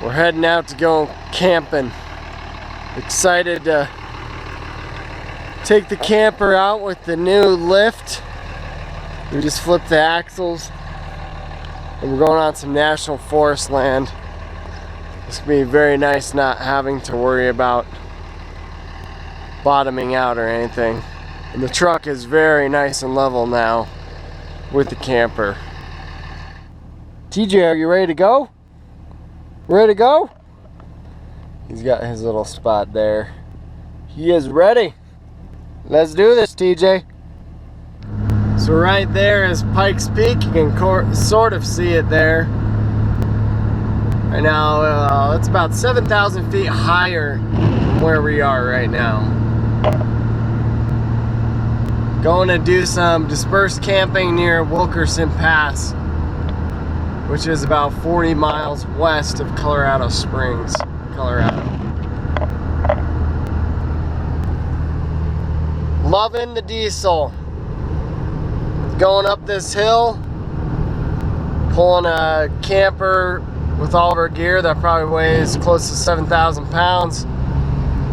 We're heading out to go camping. Excited to take the camper out with the new lift. We just flipped the axles and we're going on some national forest land. It's gonna be very nice not having to worry about bottoming out or anything. And the truck is very nice and level now with the camper. TJ, are you ready to go? Ready to go? He's got his little spot there. He is ready. Let's do this, TJ. So right there is Pikes Peak. You can sort of see it there. Right now, it's about 7,000 feet higher than where we are right now. Going to do some dispersed camping near Wilkerson Pass, which is about 40 miles west of Colorado Springs, Colorado. Loving the diesel. Going up this hill, pulling a camper with all of our gear that probably weighs close to 7,000 pounds,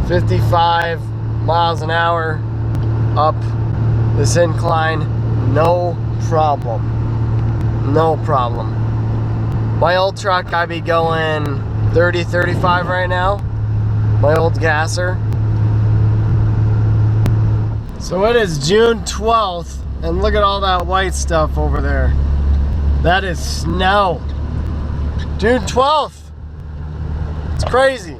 55 miles an hour up this incline, no problem. No problem. My old truck, I'd be going 30, 35 right now. My old gasser. So it is June 12th, and look at all that white stuff over there. That is snow. June 12th. It's crazy.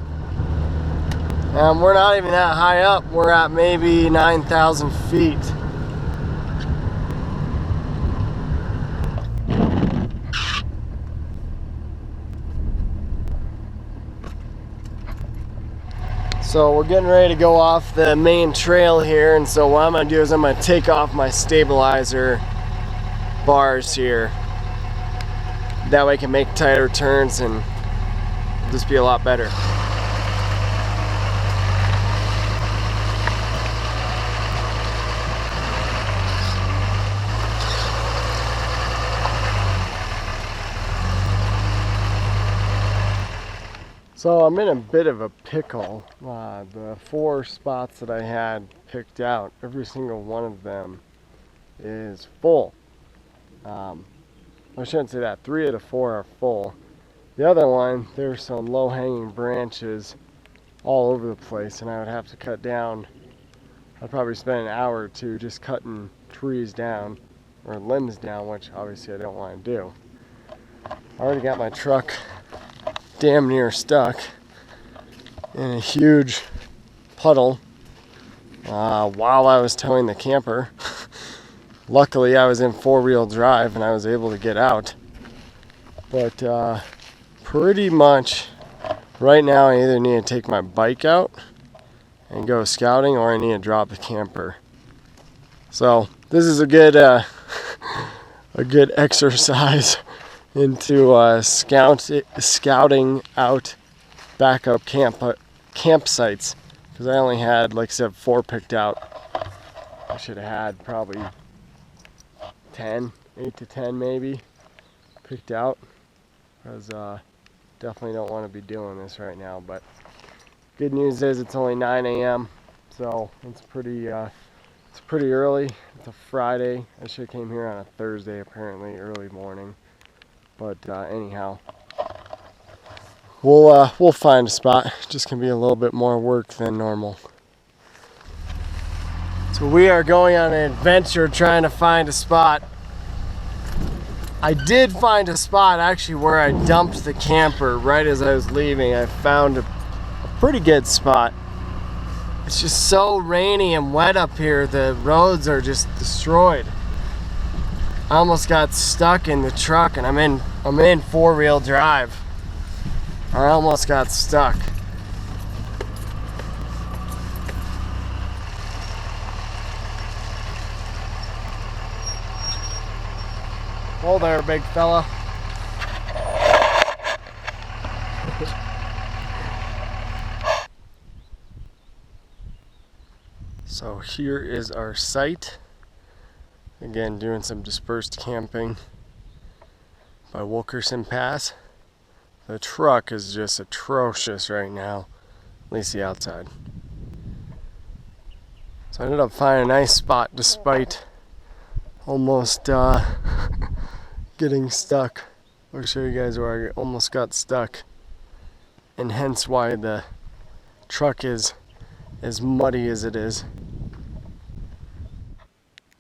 We're not even that high up. We're at maybe 9,000 feet. So we're getting ready to go off the main trail here, and so what I'm going to do is I'm going to take off my stabilizer bars here. That way I can make tighter turns and it'll just be a lot better. So I'm in a bit of a pickle. The 4 spots that I had picked out, every single one of them is full. I shouldn't say that. 3 of the 4 are full. The other one, there's some low-hanging branches all over the place, and I would have to cut down. I'd probably spend an hour or 2 just cutting trees down, or limbs down, which obviously I don't want to do. I already got my truck damn near stuck in a huge puddle while I was towing the camper. Luckily I was in 4-wheel drive and I was able to get out, but pretty much right now I either need to take my bike out and go scouting, or I need to drop the camper. So this is a good a good exercise into scouting out backup campsites, because I only had, like I said, 4 picked out. I should have had probably 8 to 10 maybe picked out, because definitely don't want to be doing this right now. But good news is it's only 9 a.m. so it's pretty early. It's a Friday. I should have came here on a Thursday, apparently early morning. But anyhow, we'll find a spot. Just gonna be a little bit more work than normal. So we are going on an adventure trying to find a spot. I did find a spot actually where I dumped the camper right as I was leaving. I found a pretty good spot. It's just so rainy and wet up here. The roads are just destroyed. I almost got stuck in the truck, and I'm in 4-wheel drive. I almost got stuck. Hold there, big fella. So here is our site. Again, doing some dispersed camping by Wilkerson Pass. The truck is just atrocious right now, at least the outside. So I ended up finding a nice spot despite almost getting stuck. I'll show you guys where I almost got stuck, and hence why the truck is as muddy as it is.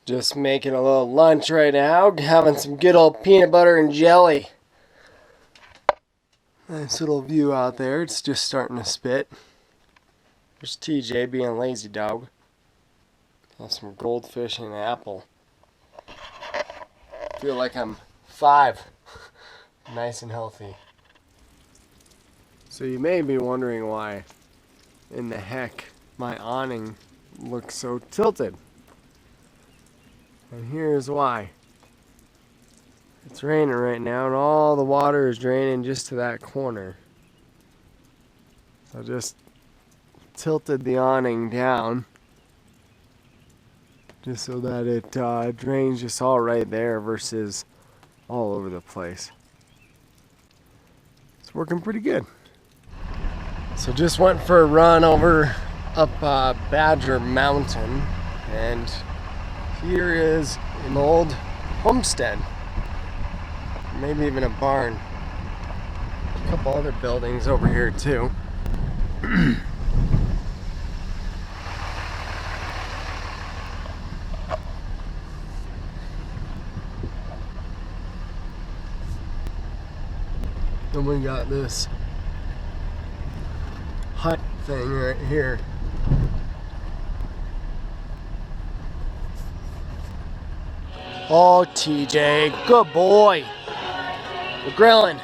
Just making a little lunch right now, having some good old peanut butter and jelly. Nice little view out there. It's just starting to spit. There's TJ being a lazy dog. Have some goldfish and an apple. Feel like I'm 5. Nice and healthy. So you may be wondering why in the heck my awning looks so tilted. And here's why. It's raining right now and all the water is draining just to that corner. So I just tilted the awning down just so that it drains just all right there versus all over the place. It's working pretty good. So just went for a run over up Badger Mountain, and here is an old homestead, maybe even a barn. A couple other buildings over here too. Then we got this hut thing right here. Oh, TJ, good boy. We're grilling.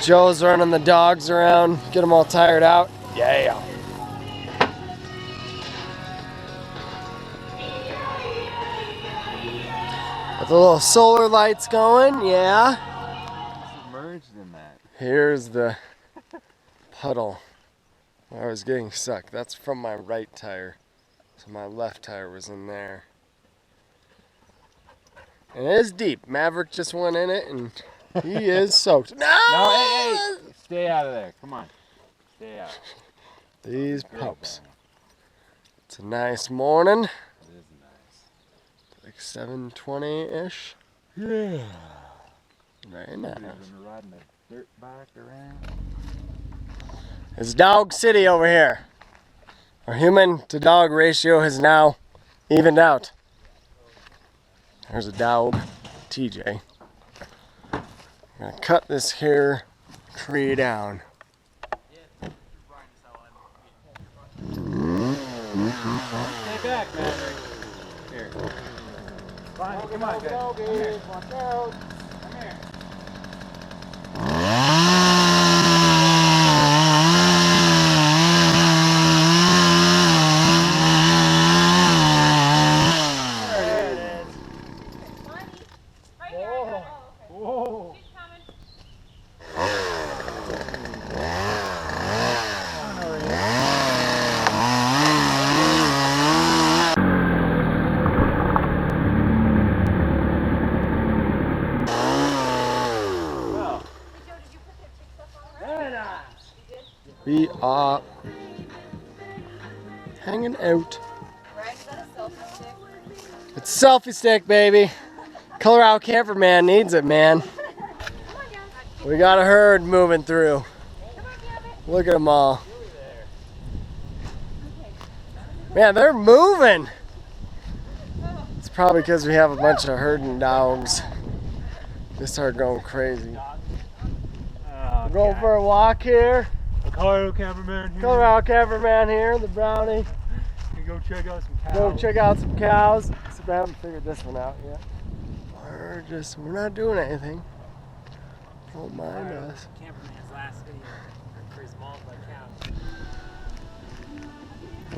Joe's running the dogs around, get them all tired out. Yeah. Got the little solar lights going, yeah. Submerged in that. Here's the puddle where I was getting stuck. That's from my right tire. So my left tire was in there. And it is deep. Maverick just went in it and he is soaked. No! No, hey! Stay out of there. Come on. Stay out. These pups. It's a nice morning. It is nice. Like 7:20-ish. Yeah. Very nice. Been riding a dirt bike around. It's Dog City over here. Our human to dog ratio has now evened out. There's a dog, TJ. I'm gonna cut this here tree down. Stay back, Maverick. Here. Fine, come on, guys. Come here. Watch out. Come here. We are hanging out. Is that a selfie stick? It's a selfie stick, baby. Colorado Camperman needs it, man. We got a herd moving through. Look at them all. Man, they're moving. It's probably because we have a bunch of herding dogs. They start going crazy. We're going for a walk here. Colorado Camperman here. Colorado Camperman here, the brownie. You go check out some cows. Go check out some cows. Except I haven't figured this one out yet. We're not doing anything. Don't mind us. Camperman's last video for his multiplied cows.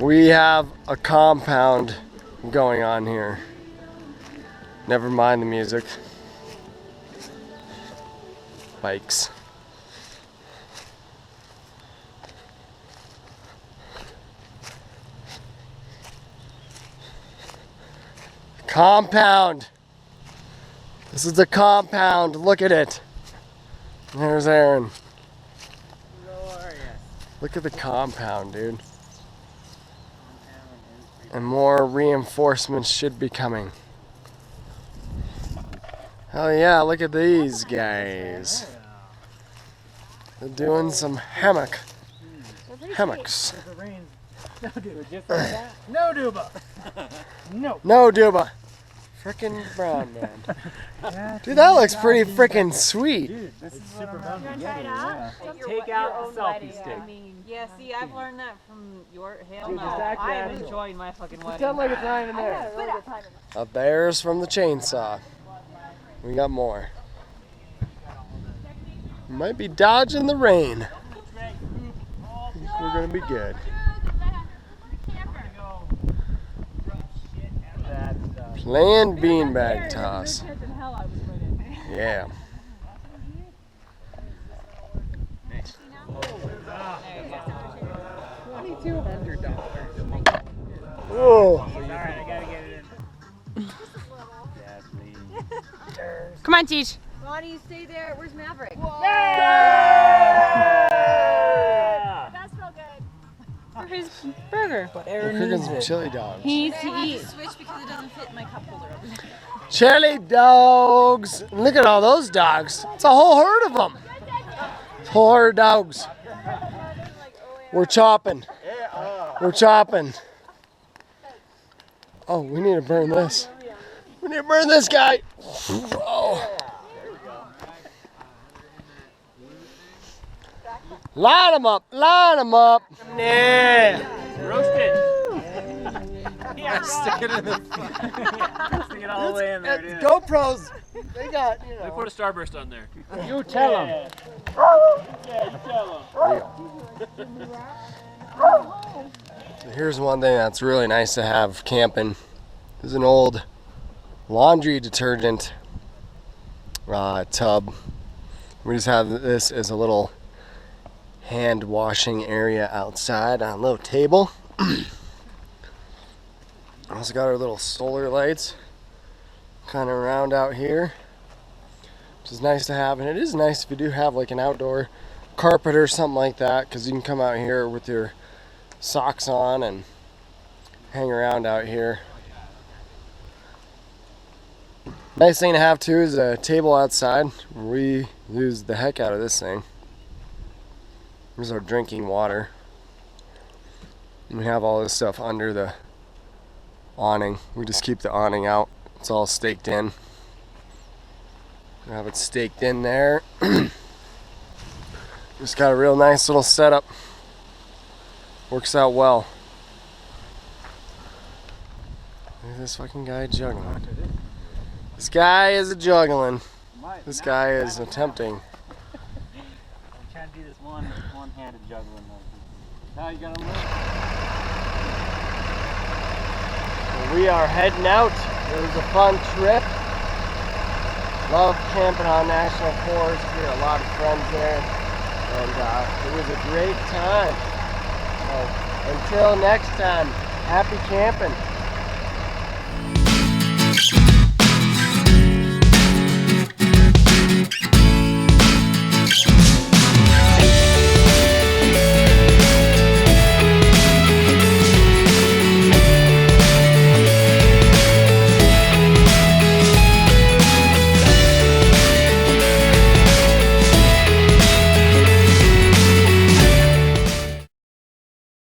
We have a compound going on here. Never mind the music. Bikes. Compound. This is the compound. Look at it. There's Aaron. Glorious. Look at the compound, dude. And more reinforcements should be coming. Hell yeah, look at these guys. They're doing some hammocks. No duba, just like that. No duba. No. No duba. Frickin' brown man. Dude, that looks pretty frickin' sweet. Dude, this is super You wanna try it out? Take out the selfie stick. Yeah, see, I've learned that from your hell Dude, no. just act I am natural. enjoying my fucking wedding. Pretend like it's not even there. Really good time. Up there's from the chainsaw. We got more. We might be dodging the rain. I think we're gonna be good. Planned beanbag toss. Yeah. $2,200. Whoa. Alright, I gotta get it in. Come on, Teach. Why do you stay there? Where's Maverick? That felt good. For his burger. But We're Aaron cooking needs some it. chili dogs. He needs to eat. Switch because it doesn't fit in my cup holder over there. Chili dogs. Look at all those dogs. It's a whole herd of them. Whole herd of dogs. We're chopping. We're chopping. Oh, we need to burn this. We need to burn this guy. Oh. Line them up. Line them up. Yeah. Roast it. Yeah, stick it in the stick it all the way in there, dude. GoPros. They got, you We know. put a starburst on there. You tell them. Yeah, you tell him. Here's one thing that's really nice to have camping. This is an old laundry detergent tub. We just have this as a little hand washing area outside on a little table. Also got our little solar lights kind of around out here, which is nice to have. And it is nice if you do have like an outdoor carpet or something like that, because you can come out here with your socks on and hang around out here. Nice thing to have too is a table outside. We use the heck out of this thing. Here's our drinking water. And we have all this stuff under the awning. We just keep the awning out. It's all staked in. We have it staked in there. Just got a real nice little setup. Works out well. Look at this fucking guy juggling. This guy is juggling. This guy is attempting. I'm trying to do this one-handed juggling. Now you gotta look. We are heading out. It was a fun trip. Love camping on National Forest. We had a lot of friends there. And it was a great time. So until next time, happy camping.